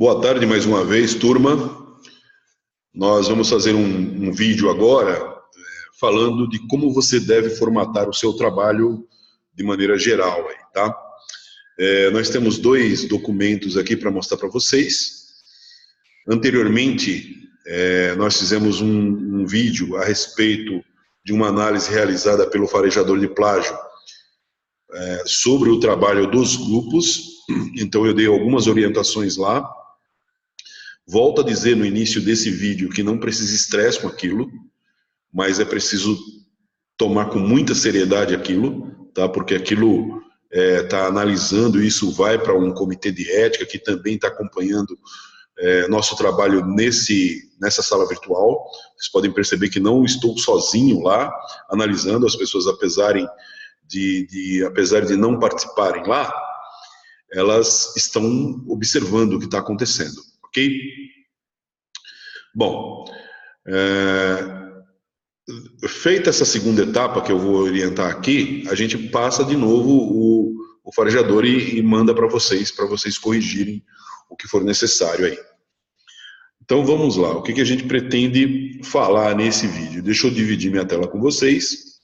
Boa tarde mais uma vez, turma. Nós vamos fazer um vídeo agora falando de como você deve formatar o seu trabalho de maneira geral, aí, tá? Nós temos dois documentos aqui para mostrar para vocês. Anteriormente, nós fizemos um vídeo a respeito de uma análise realizada pelo farejador de plágio sobre o trabalho dos grupos. Então eu dei algumas orientações lá. Volto a dizer no início desse vídeo que não precisa estresse com aquilo, mas é preciso tomar com muita seriedade aquilo, tá? Porque aquilo está analisando, isso vai para um comitê de ética que também está acompanhando nosso trabalho nessa sala virtual. Vocês podem perceber que não estou sozinho lá analisando, as pessoas apesar de não participarem lá, elas estão observando o que está acontecendo, ok? Bom, feita essa segunda etapa que eu vou orientar aqui, a gente passa de novo o farejador e manda para vocês corrigirem o que for necessário aí. Então vamos lá, o que a gente pretende falar nesse vídeo? Deixa eu dividir minha tela com vocês.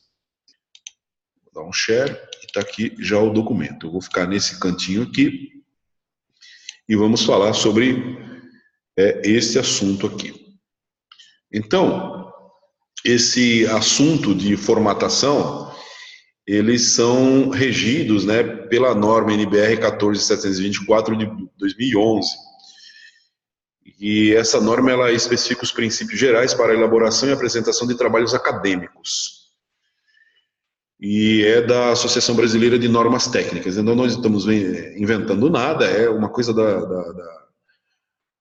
Vou dar um share e está aqui já o documento. Eu vou ficar nesse cantinho aqui e vamos falar sobre esse assunto aqui. Então, esse assunto de formatação, eles são regidos, né, pela norma NBR 14724 de 2011. E essa norma ela especifica os princípios gerais para a elaboração e apresentação de trabalhos acadêmicos. E é da Associação Brasileira de Normas Técnicas. Então, nós estamos inventando nada, é uma coisa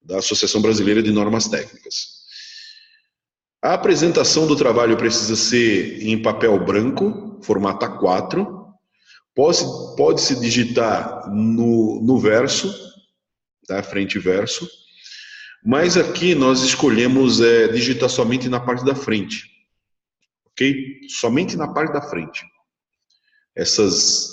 da Associação Brasileira de Normas Técnicas. A apresentação do trabalho precisa ser em papel branco, formato A4. Pode-se digitar no verso, tá? Frente e verso. Mas aqui nós escolhemos digitar somente na parte da frente. Ok? Somente na parte da frente. Essas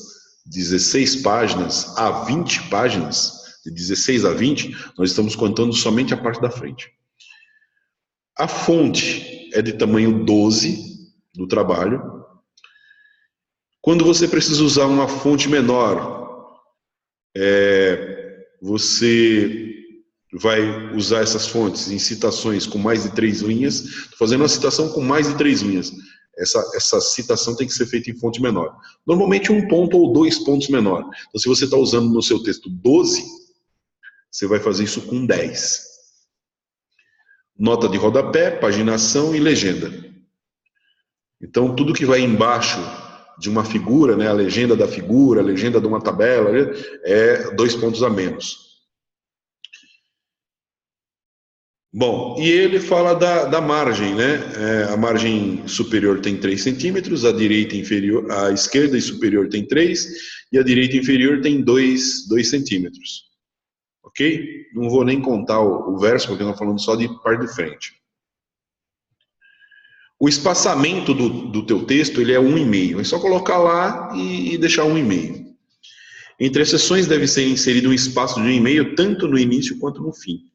16 páginas a 20 páginas, de 16 a 20, nós estamos contando somente a parte da frente. A fonte é de tamanho 12 do trabalho. Quando você precisa usar uma fonte menor, você vai usar essas fontes em citações com mais de 3 linhas. Estou fazendo uma citação com mais de 3 linhas. Essa citação tem que ser feita em fonte menor. Normalmente 1 ponto ou 2 pontos menor. Então, se você está usando no seu texto 12, você vai fazer isso com 10. Nota de rodapé, paginação e legenda. Então, tudo que vai embaixo de uma figura, né, a legenda da figura, a legenda de uma tabela, é 2 pontos a menos. Bom, e ele fala da margem, né? A margem superior tem 3 centímetros, a esquerda e superior tem 3, e a direita inferior tem 2 centímetros. Ok? Não vou nem contar o verso, porque nós falando só de parte de frente. O espaçamento do teu texto, ele é 1,5. É só colocar lá e deixar 1,5. Entre as seções deve ser inserido um espaço de 1,5, tanto no início quanto no fim.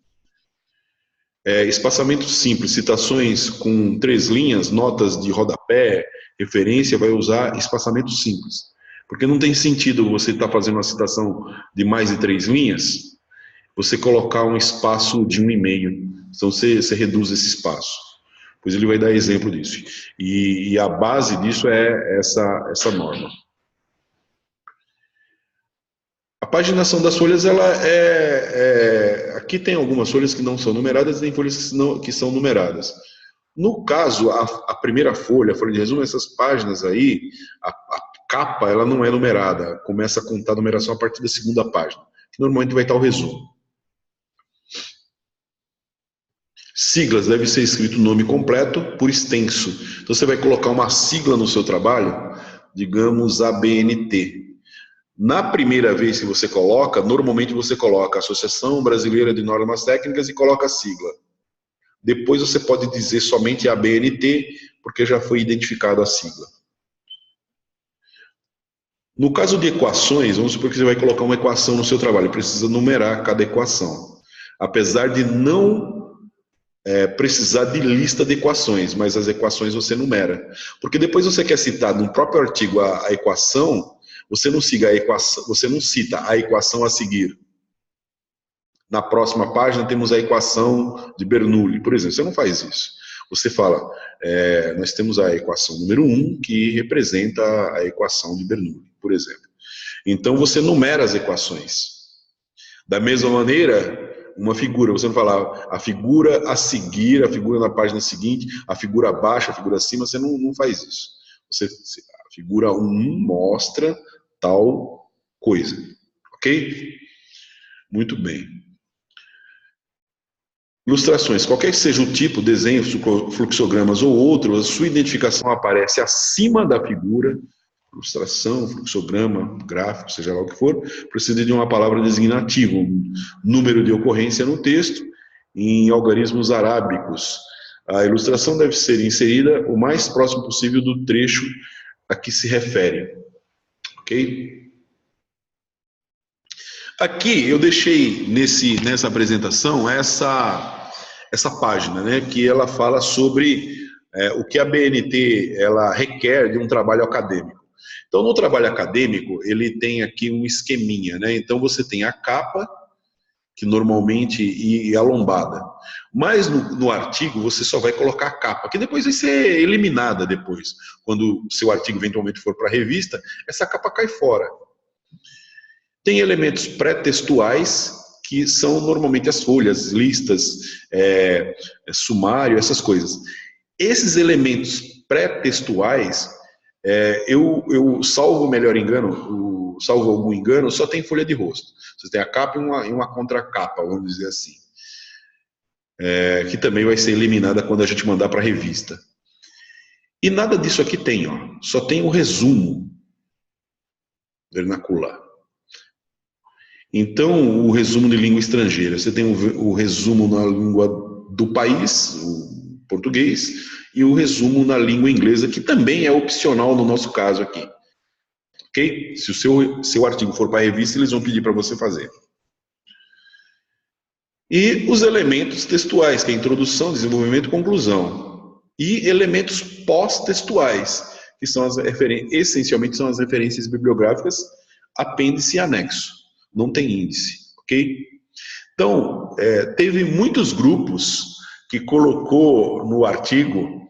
Espaçamento simples, citações com 3 linhas, notas de rodapé, referência, vai usar espaçamento simples. Porque não tem sentido você estar fazendo uma citação de mais de 3 linhas, você colocar um espaço de 1,5. Então você reduz esse espaço. Pois ele vai dar exemplo disso. E a base disso é essa norma. A paginação das folhas, ela aqui tem algumas folhas que não são numeradas e tem folhas que são numeradas. No caso, a primeira folha, a folha de resumo, essas páginas aí, a capa, ela não é numerada. Começa a contar a numeração a partir da segunda página, que normalmente vai estar o resumo. Siglas, deve ser escrito o nome completo por extenso. Então você vai colocar uma sigla no seu trabalho, digamos ABNT. Na primeira vez que você coloca, normalmente você coloca Associação Brasileira de Normas Técnicas e coloca a sigla. Depois você pode dizer somente ABNT, porque já foi identificada a sigla. No caso de equações, vamos supor que você vai colocar uma equação no seu trabalho, precisa numerar cada equação. apesar de não precisar de lista de equações, mas as equações você numera. Porque depois você quer citar no próprio artigo a equação, você não cita a equação a seguir. Na próxima página temos a equação de Bernoulli, por exemplo. Você não faz isso. Você fala, nós temos a equação número 1, que representa a equação de Bernoulli, por exemplo. Então você numera as equações. Da mesma maneira, uma figura, você não fala a figura a seguir, a figura na página seguinte, a figura abaixo, a figura acima, você não faz isso. A figura 1 mostra tal coisa, ok? Muito bem. Ilustrações, qualquer que seja o tipo, desenho, fluxogramas ou outro, a sua identificação aparece acima da figura. Ilustração, fluxograma, gráfico, seja lá o que for, precisa de uma palavra designativa, um número de ocorrência no texto. Em algarismos arábicos, a ilustração deve ser inserida o mais próximo possível do trecho a que se refere. Ok? Aqui eu deixei nessa apresentação essa página, né, que ela fala sobre o que a BNT ela requer de um trabalho acadêmico. Então, no trabalho acadêmico, ele tem aqui um esqueminha, né? Então, você tem a capa, que normalmente, e a lombada. Mas no artigo, você só vai colocar a capa, que depois vai ser eliminada depois. Quando o seu artigo eventualmente for para a revista, essa capa cai fora. Tem elementos pré-textuais, que são normalmente as folhas, listas, sumário, essas coisas. Esses elementos pré-textuais, eu salvo melhor engano, salvo algum engano, só tem folha de rosto. Você tem a capa e uma contracapa, vamos dizer assim. Que também vai ser eliminada quando a gente mandar para a revista. E nada disso aqui tem, ó. Só tem o resumo vernacular. Então, o resumo de língua estrangeira. Você tem o resumo na língua do país, o português, e o resumo na língua inglesa, que também é opcional no nosso caso aqui. Ok? Se o seu artigo for para a revista, eles vão pedir para você fazer. E os elementos textuais, que é introdução, desenvolvimento e conclusão. E elementos pós-textuais, que são essencialmente são as referências bibliográficas, apêndice e anexo. Não tem índice, ok? Então, teve muitos grupos que colocou no artigo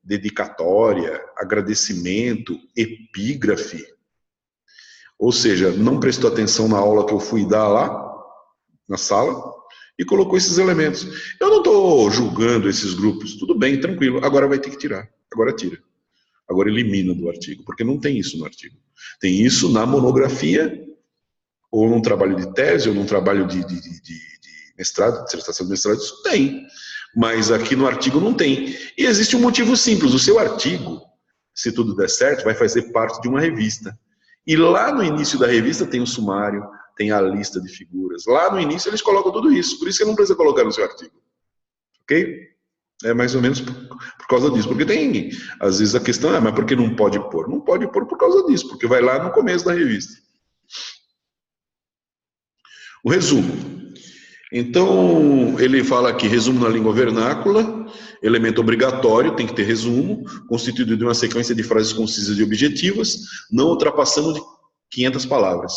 dedicatória, agradecimento, epígrafe, ou seja, não prestou atenção na aula que eu fui dar lá, na sala, e colocou esses elementos. Eu não estou julgando esses grupos, tudo bem, tranquilo, agora vai ter que tirar, agora tira. Agora elimina do artigo, porque não tem isso no artigo. Tem isso na monografia, ou num trabalho de tese, ou num trabalho de mestrado, dissertação de mestrado, isso tem. Mas aqui no artigo não tem. E existe um motivo simples, o seu artigo, se tudo der certo, vai fazer parte de uma revista. E lá no início da revista tem o sumário, tem a lista de figuras. Lá no início eles colocam tudo isso, por isso que não precisa colocar no seu artigo. Ok? É mais ou menos por causa disso. Porque tem, às vezes, a questão mas por que não pode pôr? Não pode pôr por causa disso, porque vai lá no começo da revista. O resumo. Então, ele fala aqui, resumo na língua vernácula, elemento obrigatório, tem que ter resumo, constituído de uma sequência de frases concisas e objetivas, não ultrapassando de 500 palavras.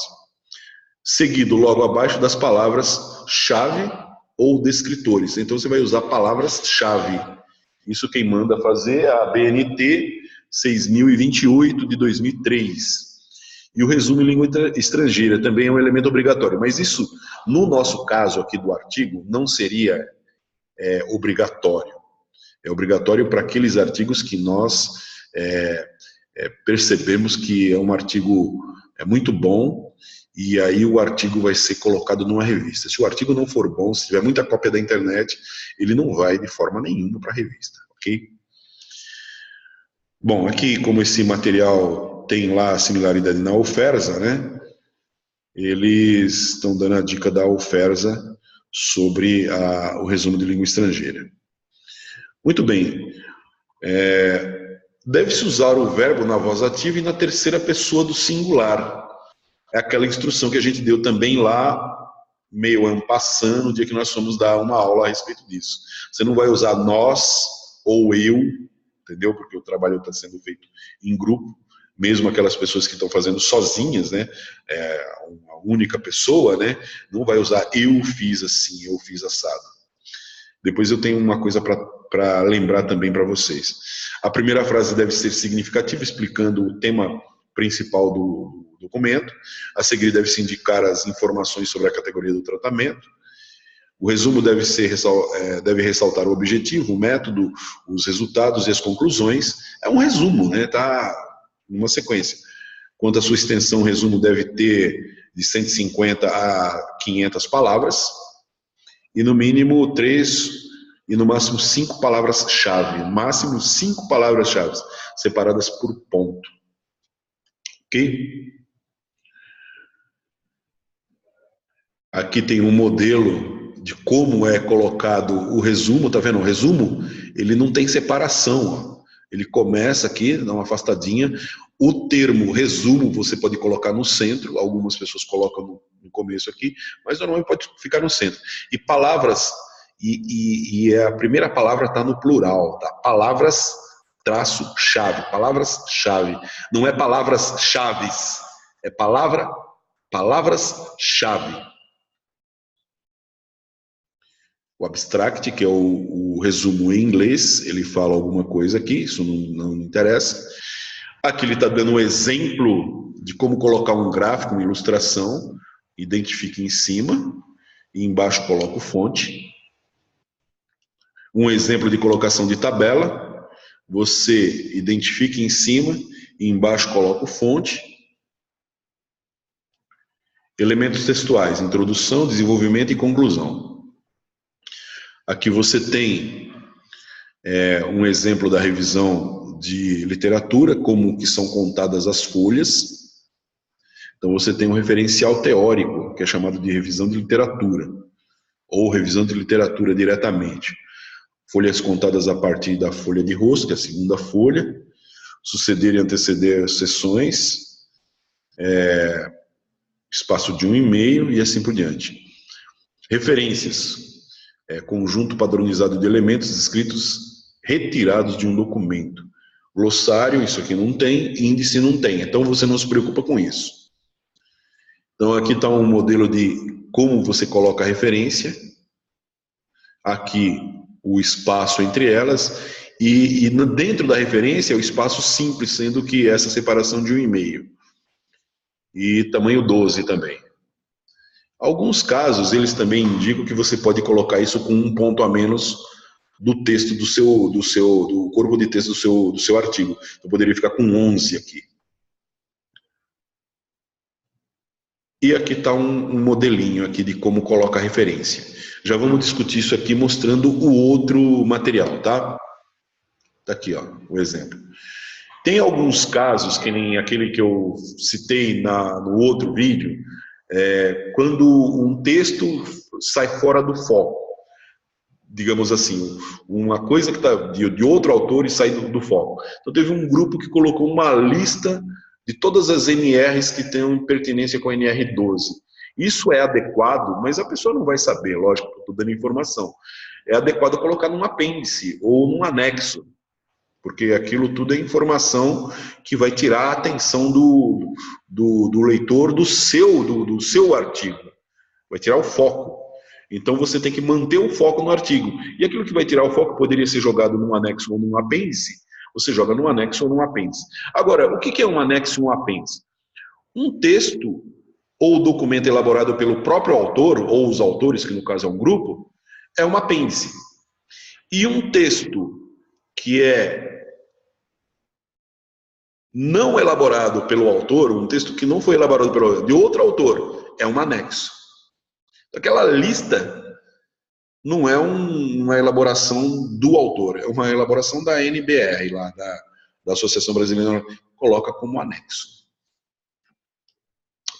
Seguido logo abaixo das palavras-chave ou descritores. Então, você vai usar palavras-chave. Isso quem manda fazer é a BNT 6028 de 2003. E o resumo em língua estrangeira também é um elemento obrigatório. Mas isso, no nosso caso aqui do artigo, não seria obrigatório. É obrigatório para aqueles artigos que nós percebemos que é um artigo muito bom, e aí o artigo vai ser colocado numa revista. Se o artigo não for bom, se tiver muita cópia da internet, ele não vai de forma nenhuma para a revista, ok? Bom, aqui como esse material tem lá a similaridade na UFERJA, né? Eles estão dando a dica da UFERJA sobre o resumo de língua estrangeira. Muito bem. Deve-se usar o verbo na voz ativa e na terceira pessoa do singular. É aquela instrução que a gente deu também lá meio en passant no dia que nós fomos dar uma aula a respeito disso. Você não vai usar nós ou eu, entendeu? Porque o trabalho está sendo feito em grupo, mesmo aquelas pessoas que estão fazendo sozinhas, né? Uma única pessoa, né? Não vai usar eu fiz assim, eu fiz assado. Depois eu tenho uma coisa para lembrar também para vocês. A primeira frase deve ser significativa, explicando o tema principal do documento. A seguir deve-se indicar as informações sobre a categoria do tratamento. O resumo deve ressaltar o objetivo, o método, os resultados e as conclusões. É um resumo, né? Tá numa sequência. Quanto à sua extensão, o resumo deve ter de 150 a 500 palavras e no mínimo 3 e no máximo 5 palavras-chave. Máximo 5 palavras-chave, separadas por ponto. Ok? Aqui tem um modelo de como é colocado o resumo, tá vendo? O resumo, ele não tem separação, ó. Ele começa aqui, dá uma afastadinha. O termo resumo você pode colocar no centro, algumas pessoas colocam no começo aqui, mas normalmente pode ficar no centro. E palavras, e a primeira palavra está no plural, tá? Palavras, traço, chave, palavras-chave. Não é palavras-chaves, é palavras-chave. O abstract, que é o resumo em inglês, ele fala alguma coisa aqui, isso não interessa. Aqui ele está dando um exemplo de como colocar um gráfico, uma ilustração, identifica em cima, e embaixo coloca o fonte. Um exemplo de colocação de tabela, você identifica em cima, e embaixo coloca o fonte. Elementos textuais, introdução, desenvolvimento e conclusão. Aqui você tem um exemplo da revisão de literatura, como que são contadas as folhas. Então você tem um referencial teórico, que é chamado de revisão de literatura, ou revisão de literatura diretamente. Folhas contadas a partir da folha de rosto, que é a segunda folha, suceder e anteceder as sessões, espaço de 1,5 e assim por diante. Referências. Conjunto padronizado de elementos escritos retirados de um documento. Glossário, isso aqui não tem, índice não tem, então você não se preocupa com isso. Então aqui está um modelo de como você coloca a referência, aqui o espaço entre elas, e dentro da referência o espaço simples, sendo que essa separação de 1,5. E tamanho 12 também. Alguns casos, eles também indicam que você pode colocar isso com um ponto a menos do texto do corpo de texto do seu artigo. Eu poderia ficar com 11 aqui. E aqui está um modelinho aqui de como coloca a referência. Já vamos discutir isso aqui mostrando o outro material, tá? Tá aqui, ó, o exemplo. Tem alguns casos, que nem aquele que eu citei no outro vídeo, quando um texto sai fora do foco, digamos assim, uma coisa que está de outro autor e sai do foco. Então teve um grupo que colocou uma lista de todas as NRs que tenham pertinência com a NR12. Isso é adequado, mas a pessoa não vai saber, lógico, eu estou dando informação. É adequado colocar num apêndice ou num anexo, porque aquilo tudo é informação que vai tirar a atenção do leitor do seu artigo, vai tirar o foco. Então você tem que manter o foco no artigo. E aquilo que vai tirar o foco poderia ser jogado num anexo ou num apêndice, você joga num anexo ou num apêndice. Agora, o que é um anexo e um apêndice? Um texto ou documento elaborado pelo próprio autor, ou os autores, que no caso é um grupo, é um apêndice. E um texto que é não elaborado pelo autor, um texto que não foi elaborado de outro autor, é um anexo. Aquela lista não é uma elaboração do autor, é uma elaboração da NBR, lá da Associação Brasileira, coloca como anexo.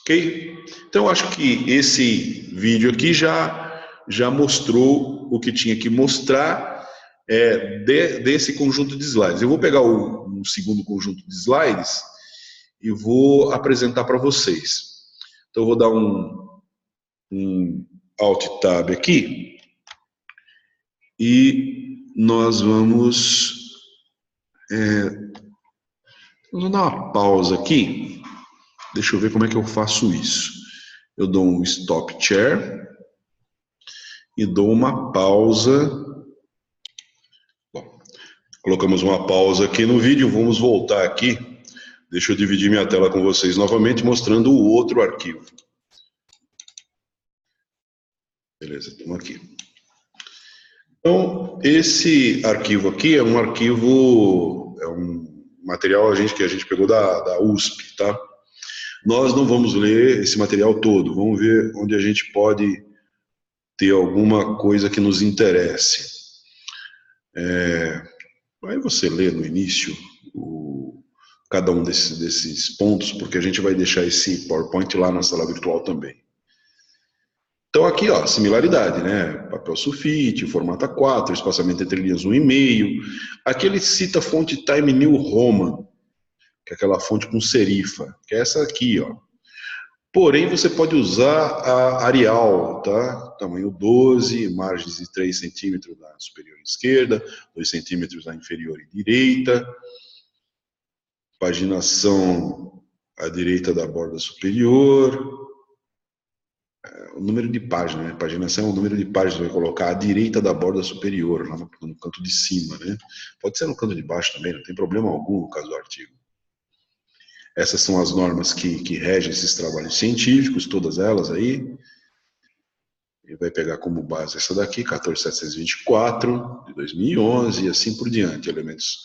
Ok? Então, eu acho que esse vídeo aqui já mostrou o que tinha que mostrar desse conjunto de slides. Eu vou pegar um segundo conjunto de slides e vou apresentar para vocês. Então, eu vou dar um Alt Tab aqui e nós vamos dar uma pausa aqui. Deixa eu ver como é que eu faço isso. Eu dou um Stop Share e dou uma pausa. Bom, colocamos uma pausa aqui no vídeo, vamos voltar aqui. Deixa eu dividir minha tela com vocês novamente, mostrando o outro arquivo. Beleza, estamos aqui. Então, esse arquivo aqui é um arquivo, é um material que a gente pegou da USP, tá? Nós não vamos ler esse material todo, vamos ver onde a gente pode ter alguma coisa que nos interesse. Aí você lê no início cada um desses pontos, porque a gente vai deixar esse PowerPoint lá na sala virtual também. Então aqui, ó, similaridade, né? Papel sulfite, formato A4, espaçamento entre linhas 1,5. Aqui ele cita a fonte Time New Roman, que é aquela fonte com serifa, que é essa aqui, ó. Porém, você pode usar a Arial, tá? Tamanho 12, margens de 3 centímetros na superior esquerda, 2 centímetros na inferior e direita. Paginação à direita da borda superior. O número de página, né? Paginação é o número de páginas, vai colocar à direita da borda superior, lá no canto de cima, né? Pode ser no canto de baixo também, não tem problema algum no caso do artigo. Essas são as normas que regem esses trabalhos científicos, todas elas aí. Ele vai pegar como base essa daqui, 14724, de 2011, e assim por diante. Elementos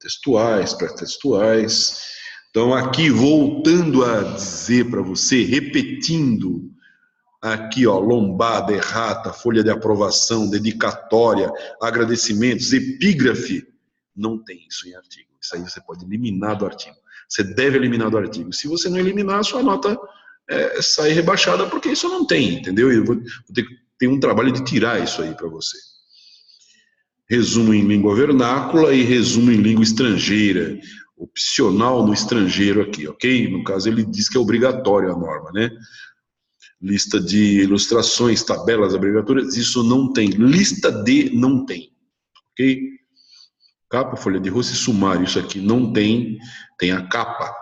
textuais, pré-textuais. Então, aqui, voltando a dizer para você, repetindo, aqui, ó, lombada, errata, folha de aprovação, dedicatória, agradecimentos, epígrafe, não tem isso em artigo. Isso aí você pode eliminar do artigo. Você deve eliminar do artigo. Se você não eliminar, a sua nota sai rebaixada, porque isso não tem, entendeu? Eu vou ter um trabalho de tirar isso aí para você. Resumo em língua vernácula e resumo em língua estrangeira. Opcional no estrangeiro aqui, ok? No caso, ele diz que é obrigatório a norma, né? Lista de ilustrações, tabelas, abreviaturas, isso não tem. Lista de não tem, ok? Capa, folha de rosto e sumário, isso aqui não tem. Tem a capa.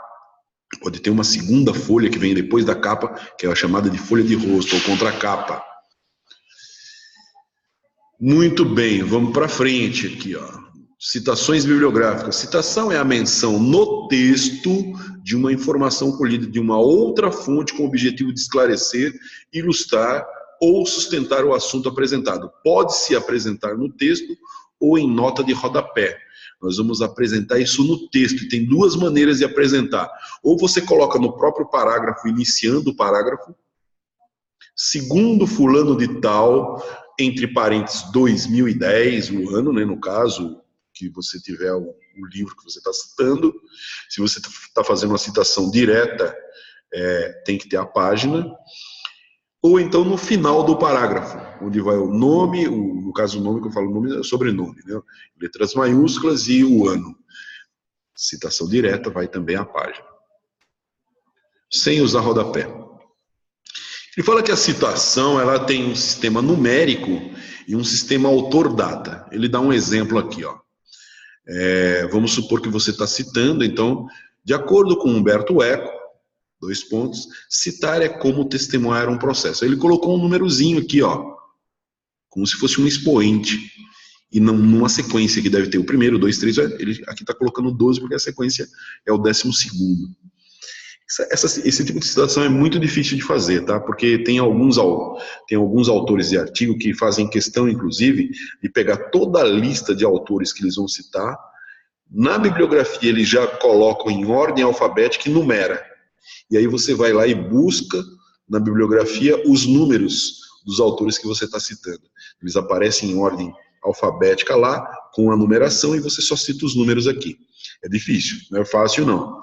Pode ter uma segunda folha que vem depois da capa, que é a chamada de folha de rosto ou contracapa. Muito bem, vamos para frente aqui, ó. Citações bibliográficas. Citação é a menção no texto de uma informação colhida de uma outra fonte com o objetivo de esclarecer, ilustrar ou sustentar o assunto apresentado. Pode-se apresentar no texto ou em nota de rodapé. Nós vamos apresentar isso no texto, e tem duas maneiras de apresentar. Ou você coloca no próprio parágrafo, iniciando o parágrafo, segundo fulano de tal, entre parênteses 2010, o ano, né, no caso, que você tiver o livro que você está citando. Se você está fazendo uma citação direta, tem que ter a página. Ou então no final do parágrafo, onde vai o nome, no caso o nome que eu falo, nome é sobrenome, né? Letras maiúsculas e o ano. Citação direta vai também à página. Sem usar rodapé. Ele fala que a citação ela tem um sistema numérico e um sistema autor-data. Ele dá um exemplo aqui, ó. Vamos supor que você está citando, então, de acordo com Humberto Eco, 2 pontos, citar é como testemunhar um processo. Ele colocou um númerozinho aqui, ó, como se fosse um expoente, e não numa sequência que deve ter o primeiro, 2, 3, ele aqui está colocando 12 porque a sequência é o 12º. Esse tipo de citação é muito difícil de fazer, tá? Porque tem alguns autores de artigo que fazem questão, inclusive, de pegar toda a lista de autores que eles vão citar. Na bibliografia, eles já colocam em ordem alfabética e numera. E aí você vai lá e busca na bibliografia os números dos autores que você está citando. Eles aparecem em ordem alfabética lá, com a numeração, e você só cita os números aqui. É difícil, não é fácil não.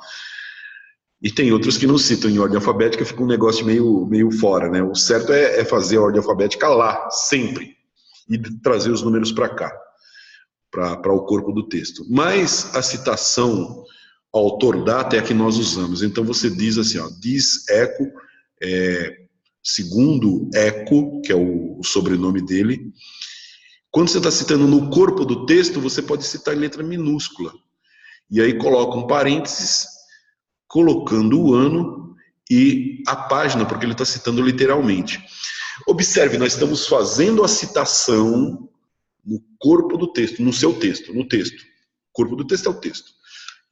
E tem outros que não citam em ordem alfabética, fica um negócio meio fora, né? O certo é fazer a ordem alfabética lá, sempre, e trazer os números para cá, para o corpo do texto. Mas a citação autor-data é a que nós usamos. Então você diz assim, ó, diz Eco, segundo Eco, que é o sobrenome dele. Quando você está citando no corpo do texto, você pode citar em letra minúscula. E aí coloca um parênteses, colocando o ano e a página, porque ele está citando literalmente. Observe, nós estamos fazendo a citação no corpo do texto, no seu texto, no texto. O corpo do texto é o texto.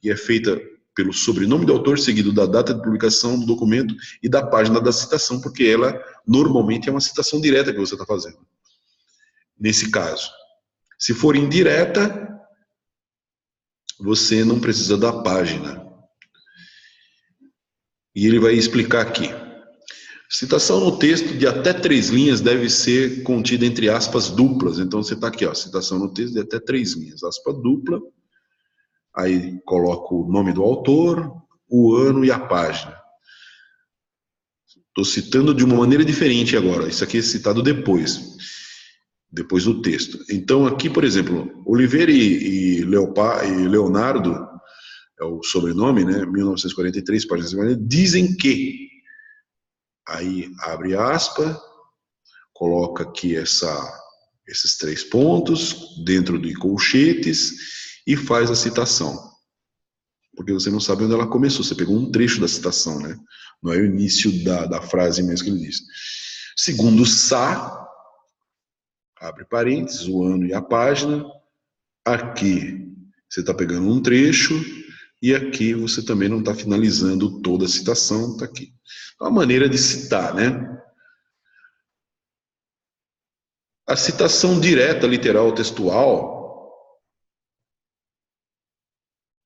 E é feita pelo sobrenome do autor, seguido da data de publicação do documento e da página da citação, porque ela normalmente é uma citação direta que você está fazendo. Nesse caso. Se for indireta, você não precisa da página. E ele vai explicar aqui. Citação no texto de até 3 linhas deve ser contida entre aspas duplas. Então você está aqui, ó, citação no texto de até 3 linhas, aspa dupla. Aí coloca o nome do autor, o ano e a página. Estou citando de uma maneira diferente agora. Isso aqui é citado depois do texto. Então aqui, por exemplo, Oliveira e Leonardo, é o sobrenome, né? 1943, página 50, dizem que. Aí abre aspa, coloca aqui esses 3 pontos dentro de colchetes e faz a citação. Porque você não sabe onde ela começou, você pegou um trecho da citação, né? Não é o início da frase mesmo que ele diz. Segundo Sá, abre parênteses, o ano e a página. Aqui você está pegando um trecho e aqui você também não está finalizando toda a citação, está aqui. Então, a maneira de citar, né? A citação direta, literal, textual,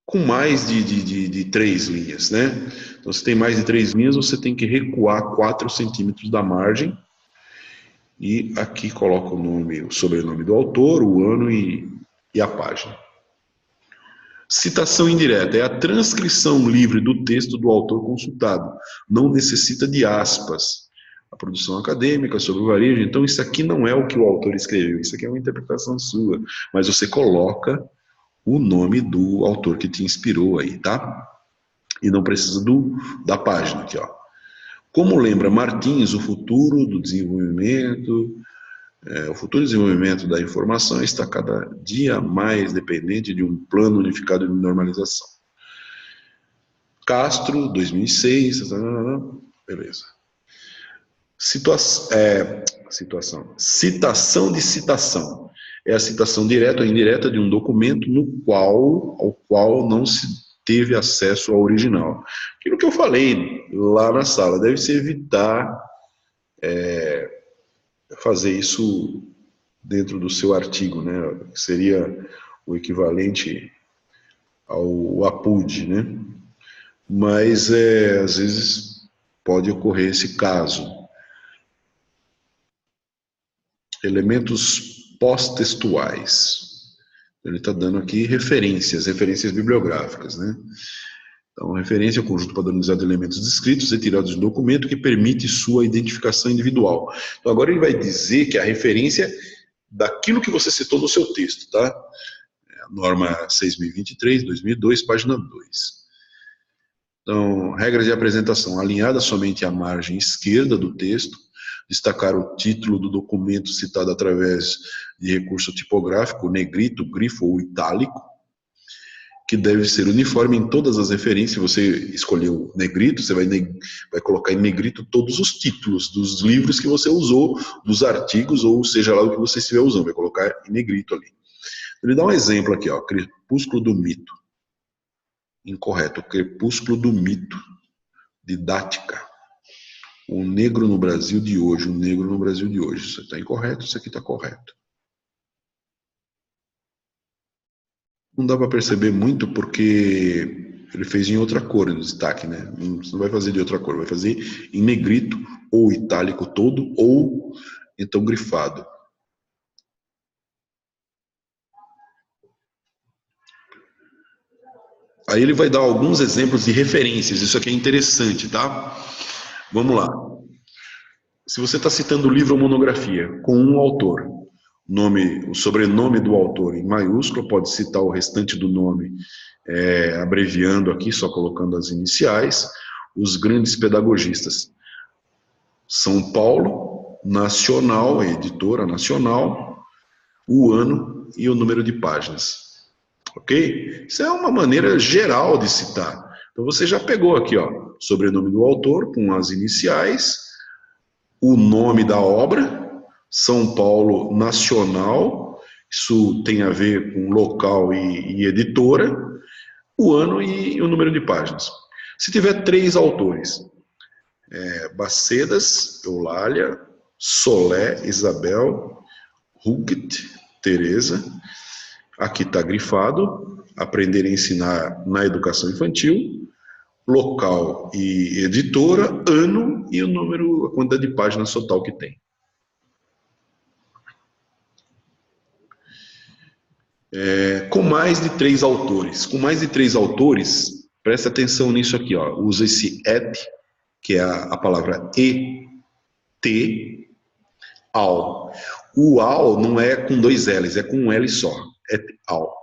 com mais de 3 linhas, né? Então, se tem mais de 3 linhas, você tem que recuar 4 centímetros da margem. E aqui coloca o nome, o sobrenome do autor, o ano e a página. Citação indireta é a transcrição livre do texto do autor consultado. Não necessita de aspas. A produção acadêmica sobre o varejo. Então, isso aqui não é o que o autor escreveu. Isso aqui é uma interpretação sua. Mas você coloca o nome do autor que te inspirou aí, tá? E não precisa da página aqui, ó. Como lembra Martins, o futuro desenvolvimento da informação está cada dia mais dependente de um plano unificado de normalização. Castro, 2006, beleza. Citação de citação. É a citação direta ou indireta de um documento ao qual não se teve acesso ao original. Aquilo que eu falei lá na sala, deve-se evitar fazer isso dentro do seu artigo, né? Seria o equivalente ao APUD, né? Mas às vezes pode ocorrer esse caso. Elementos pós-textuais. Ele está dando aqui referências bibliográficas, né? Então, referência é o conjunto padronizado de elementos descritos retirados do documento que permite sua identificação individual. Então, agora ele vai dizer que a referência daquilo que você citou no seu texto, tá? É a norma 6.023, 2002, página 2. Então, regras de apresentação, alinhada somente à margem esquerda do texto, destacar o título do documento citado através de recurso tipográfico, negrito, grifo ou itálico, que deve ser uniforme em todas as referências. Se você escolheu negrito, você vai colocar em negrito todos os títulos dos livros que você usou, dos artigos, ou seja lá o que você estiver usando, vai colocar em negrito ali. Ele dá um exemplo aqui, ó, Crepúsculo do Mito. Incorreto, Crepúsculo do Mito. Didática. O negro no Brasil de hoje, o negro no Brasil de hoje. Isso está incorreto, isso aqui está correto. Não dá para perceber muito porque ele fez em outra cor no destaque, né? Você não vai fazer de outra cor, vai fazer em negrito ou itálico todo ou então grifado. Aí ele vai dar alguns exemplos de referências, isso aqui é interessante, tá? Vamos lá. Se você está citando o livro ou monografia com um autor, o sobrenome do autor em maiúsculo, pode citar o restante do nome abreviando aqui, só colocando as iniciais, os grandes pedagogistas. São Paulo, nacional, editora nacional, o ano e o número de páginas. Ok? Isso é uma maneira geral de citar. Então você já pegou aqui, ó, sobrenome do autor com as iniciais, o nome da obra, São Paulo Nacional, isso tem a ver com local e editora, o ano e o número de páginas. Se tiver 3 autores, Bacedas, Eulália, Solé, Isabel, Huguet, Teresa, aqui está grifado, aprender a ensinar na educação infantil, local e editora, ano e o número, a quantidade de páginas total que tem. Com mais de 3 autores. Com mais de 3 autores, presta atenção nisso aqui, ó. Usa esse et, que é a palavra et, al. O al não é com 2 L's, é com um L só. Et al.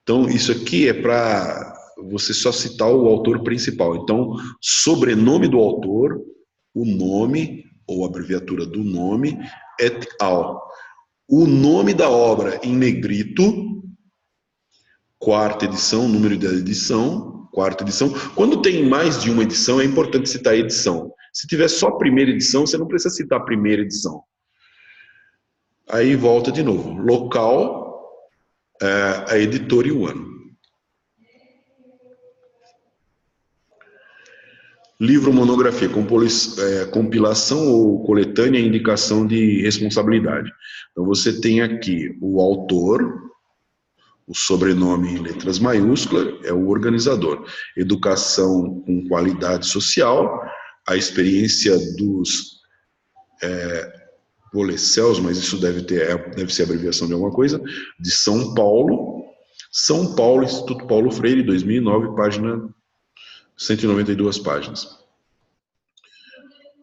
Então, isso aqui é para você só citar o autor principal. Então, sobrenome do autor, o nome, ou abreviatura do nome, et al. O nome da obra em negrito, 4ª edição, número da edição, 4ª edição. Quando tem mais de uma edição, é importante citar a edição. Se tiver só a primeira edição, você não precisa citar a primeira edição. Aí volta de novo. Local, a editora e o ano. Livro, monografia, compilação ou coletânea, indicação de responsabilidade. Então você tem aqui o autor, o sobrenome em letras maiúsculas, é o organizador. Educação com qualidade social, a experiência dos Polecels, mas isso deve ser abreviação de alguma coisa, de São Paulo, Instituto Paulo Freire, 2009, página 192 páginas.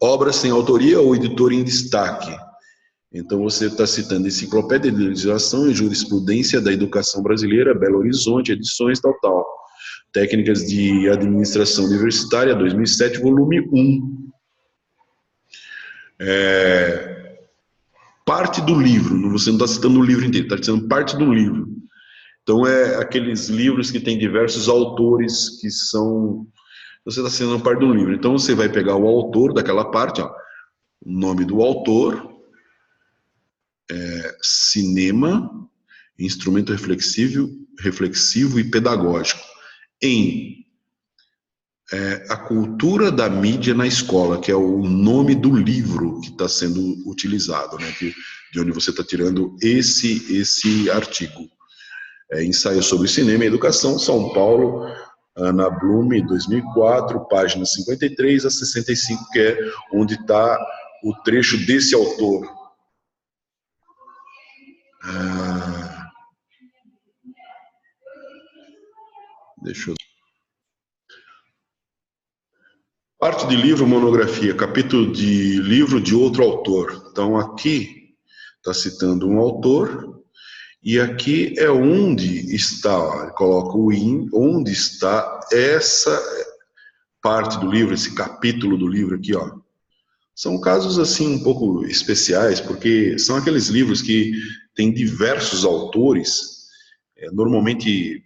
Obras sem autoria ou editor em destaque. Então você está citando Enciclopédia de Legislação e Jurisprudência da Educação Brasileira, Belo Horizonte, edições tal. Técnicas de Administração Universitária, 2007, volume 1. Parte do livro, você não está citando o livro inteiro, está citando parte do livro. Então aqueles livros que tem diversos autores que são... Você está citando parte do livro. Então você vai pegar o autor daquela parte, ó, o nome do autor, cinema, instrumento reflexivo e pedagógico, em a cultura da mídia na escola, que é o nome do livro que está sendo utilizado, né, de onde você está tirando esse artigo. Ensaio sobre cinema e educação, São Paulo, Ana Blume, 2004, página 53 a 65, que é onde está o trecho desse autor. Deixa eu... Parte de livro, monografia, capítulo de livro de outro autor. Então aqui está citando um autor e aqui é onde está, ó, coloca o in, onde está essa parte do livro, esse capítulo do livro aqui, ó. São casos assim um pouco especiais, porque são aqueles livros que tem diversos autores, normalmente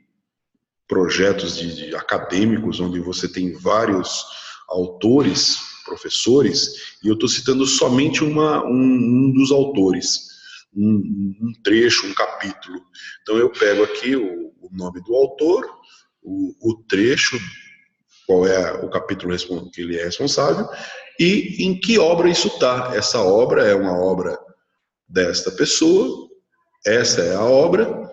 projetos de acadêmicos, onde você tem vários autores, professores, e eu estou citando somente um dos autores, um trecho, um capítulo. Então eu pego aqui o nome do autor, o trecho, qual é o capítulo que ele é responsável, e em que obra isso está. Essa obra é uma obra desta pessoa, essa é a obra,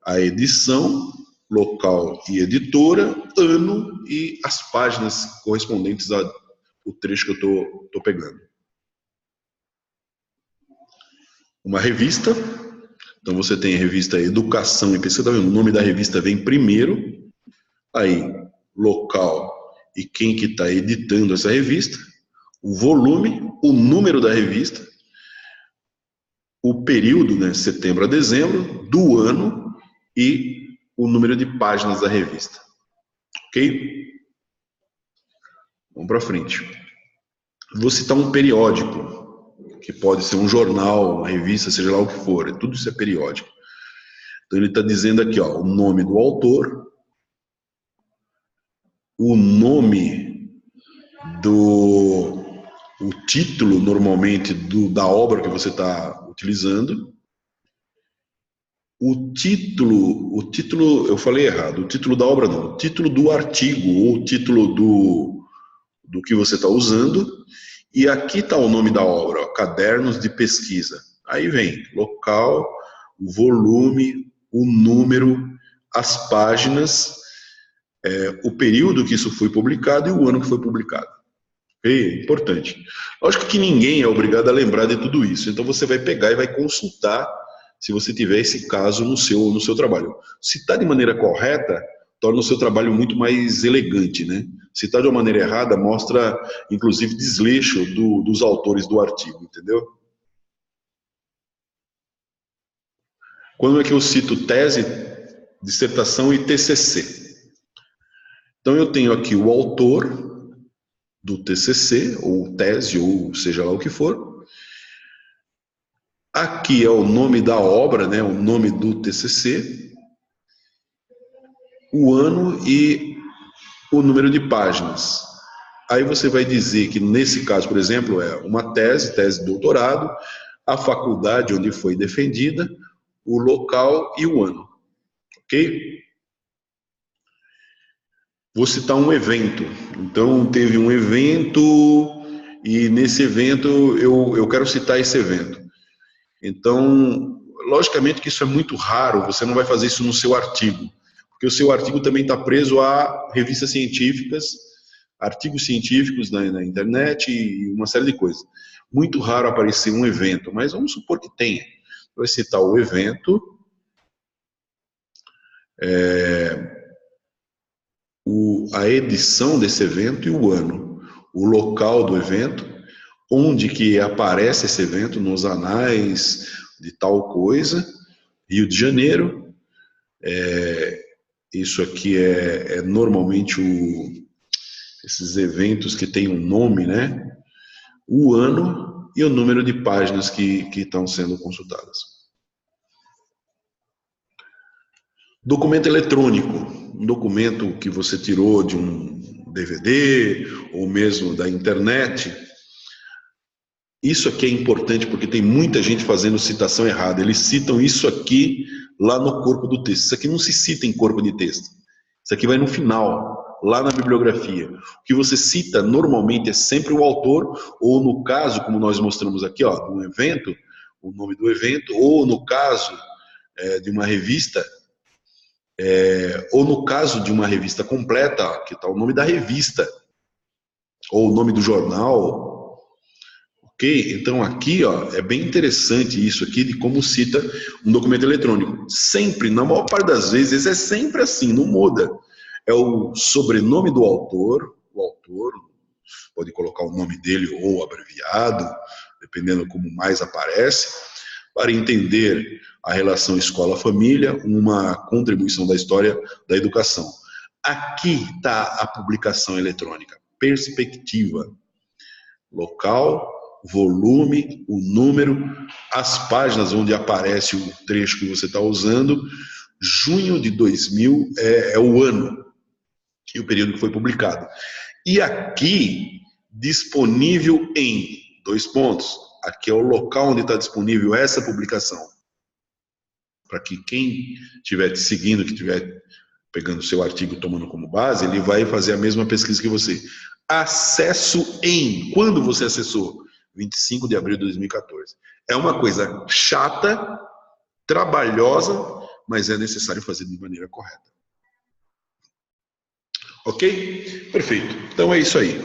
a edição, local e editora, ano e as páginas correspondentes ao trecho que eu estou pegando. Uma revista, então você tem a revista Educação e Pesquisa, tá vendo? O nome da revista vem primeiro, aí local e quem que está editando essa revista, o volume, o número da revista, o período, né, setembro a dezembro, do ano e o número de páginas da revista. Ok? Vamos para frente. Vou citar um periódico, que pode ser um jornal, uma revista, seja lá o que for, tudo isso é periódico. Então ele está dizendo aqui, ó, o nome do autor, o nome do... o título, normalmente, da obra que você está utilizando. O título, eu falei errado, o título da obra não, o título do artigo, ou o título do que você está usando, e aqui está o nome da obra, ó, Cadernos de Pesquisa. Aí vem local, o volume, o número, as páginas, o período que isso foi publicado e o ano que foi publicado. Okay? Importante. Lógico que ninguém é obrigado a lembrar de tudo isso, então você vai pegar e vai consultar se você tiver esse caso no seu trabalho. Citar de maneira correta torna o seu trabalho muito mais elegante, né? Citar de uma maneira errada mostra, inclusive, desleixo dos autores do artigo, entendeu? Quando é que eu cito tese, dissertação e TCC? Então eu tenho aqui o autor do TCC, ou tese, ou seja lá o que for. Aqui é o nome da obra, né, o nome do TCC, o ano e o número de páginas. Aí você vai dizer que nesse caso, por exemplo, é uma tese de doutorado, a faculdade onde foi defendida, o local e o ano, ok? Vou citar um evento. Então, teve um evento e nesse evento eu quero citar esse evento. Então, logicamente que isso é muito raro, você não vai fazer isso no seu artigo, porque o seu artigo também está preso a revistas científicas, artigos científicos na internet e uma série de coisas. Muito raro aparecer um evento, mas vamos supor que tenha. Vai citar o evento, a edição desse evento e o ano, o local do evento, onde que aparece esse evento, nos anais de tal coisa, Rio de Janeiro. Isso aqui é normalmente esses eventos que têm um nome, né? O ano e o número de páginas que estão sendo consultadas. Documento eletrônico, um documento que você tirou de um DVD ou mesmo da internet. Isso aqui é importante porque tem muita gente fazendo citação errada. Eles citam isso aqui lá no corpo do texto. Isso aqui não se cita em corpo de texto. Isso aqui vai no final, lá na bibliografia. O que você cita normalmente é sempre o autor, ou no caso, como nós mostramos aqui, ó, de um evento, o nome do evento, ou no caso de uma revista, ou no caso de uma revista completa, ó, que está o nome da revista, ou o nome do jornal. Ok? Então aqui, ó, é bem interessante isso aqui de como cita um documento eletrônico. Sempre, na maior parte das vezes, é sempre assim, não muda. É o sobrenome do autor, o autor pode colocar o nome dele ou abreviado, dependendo como mais aparece, para entender a relação escola-família, uma contribuição da história da educação. Aqui está a publicação eletrônica, perspectiva, local, volume, o número, as páginas onde aparece o trecho que você está usando. Junho de 2000 é o ano e o período que foi publicado. E aqui, disponível em, 2 pontos, aqui é o local onde está disponível essa publicação. Para que quem estiver te seguindo, que estiver pegando o seu artigo tomando como base, ele vai fazer a mesma pesquisa que você. Acesso em, quando você acessou? 25 de abril de 2014. É uma coisa chata, trabalhosa, mas é necessário fazer de maneira correta. Ok? Perfeito. Então é isso aí.